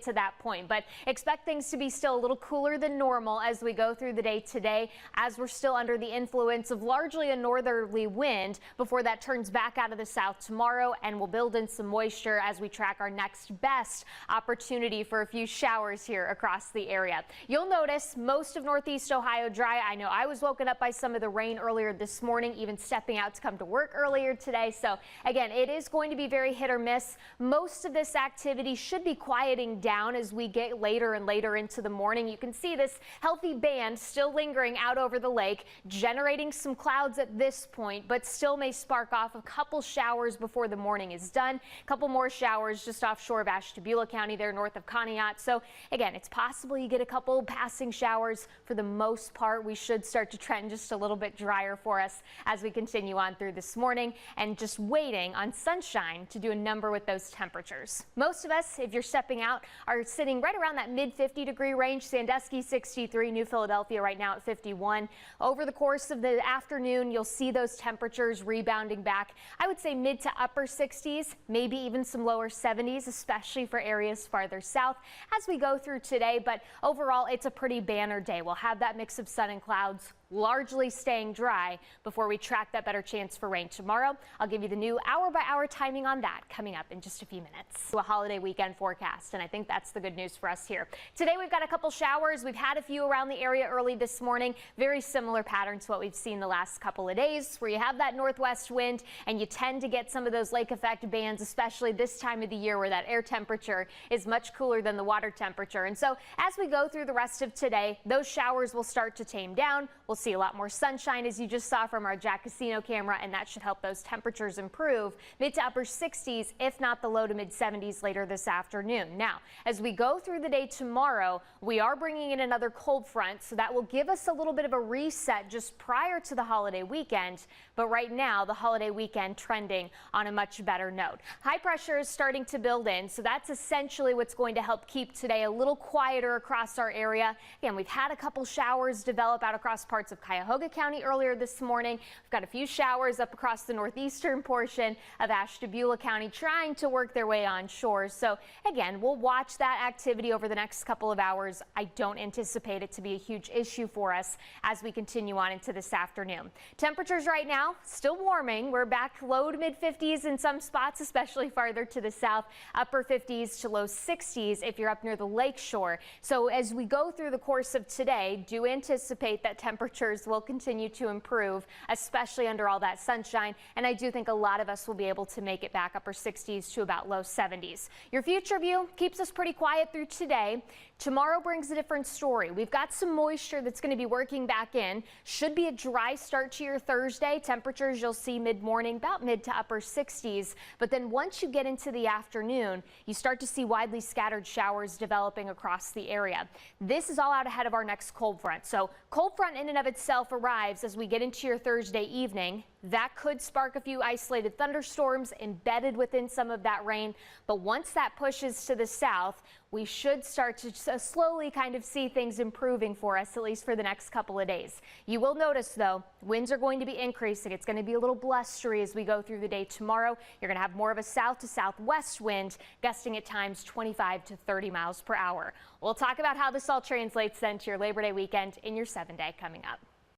to that point, but expect things to be still a little cooler than normal as we go through the day today, as we're still under the influence of largely a northerly wind before that turns back out of the south tomorrow, and we'll build in some moisture as we track our next best opportunity for a few showers here across the area. You'll notice most of northeast Ohio dry. I know I was woken up by some of the rain earlier this morning, even stepping out to come to work earlier today. So again, it is going to be very hit or miss. Most of this activity should be quieting down as we get later and later into the morning. You can see this healthy band still lingering out over the lake, generating some clouds at this point, but still may spark off a couple showers before the morning is done. A couple more showers just offshore of Ashtabula County there north of Conneaut. So again, it's possible you get a couple passing showers. For the most part, we should start to trend just a little bit drier for us as we continue on through this morning, and just waiting on sunshine to do a number with those temperatures. Most of us, if you're stepping out, are sitting right around that mid 50-degree range. Sandusky 63, New Philadelphia right now at 51. Over the course of the afternoon, you'll see those temperatures rebounding back. I would say mid to upper 60s, maybe even some lower 70s, especially for areas farther south as we go through today. But overall, it's a pretty banner day. We'll have that mix of sun and clouds, largely staying dry before we track that better chance for rain tomorrow. I'll give you the new hour-by-hour timing on that coming up in just a few minutes. A holiday weekend forecast, and I think that's the good news for us here. Today we've got a couple showers. We've had a few around the area early this morning. Very similar pattern to what we've seen the last couple of days, where you have that northwest wind and you tend to get some of those lake effect bands, especially this time of the year where that air temperature is much cooler than the water temperature. And so as we go through the rest of today, those showers will start to tame down. We'll see a lot more sunshine, as you just saw from our Jack Casino camera, and that should help those temperatures improve mid to upper 60s, if not the low to mid 70s later this afternoon. Now, as we go through the day tomorrow, we are bringing in another cold front, so that will give us a little bit of a reset just prior to the holiday weekend. But right now, the holiday weekend trending on a much better note. High pressure is starting to build in, so that's essentially what's going to help keep today a little quieter across our area. Again, we've had a couple showers develop out across parts of Cuyahoga County earlier this morning. We've got a few showers up across the northeastern portion of Ashtabula County trying to work their way on shore. So again, we'll watch that activity over the next couple of hours. I don't anticipate it to be a huge issue for us as we continue on into this afternoon. Temperatures right now still warming. We're back low to mid 50s in some spots, especially farther to the south, upper 50s to low 60s if you're up near the lake shore. So as we go through the course of today, do anticipate that temperatures will continue to improve, especially under all that sunshine. And I do think a lot of us will be able to make it back upper 60s to about low 70s. Your future view keeps us pretty quiet through today. Tomorrow brings a different story. We've got some moisture that's going to be working back in. Should be a dry start to your Thursday. Temperatures you'll see mid-morning, about mid to upper 60s. But then once you get into the afternoon, you start to see widely scattered showers developing across the area. This is all out ahead of our next cold front. So cold front in and of itself arrives as we get into your Thursday evening. That could spark a few isolated thunderstorms embedded within some of that rain. But once that pushes to the south, we should start to slowly kind of see things improving for us, at least for the next couple of days. You will notice, though, winds are going to be increasing. It's going to be a little blustery as we go through the day tomorrow. You're going to have more of a south to southwest wind, gusting at times 25 to 30 miles per hour. We'll talk about how this all translates then to your Labor Day weekend in your 7-day coming up.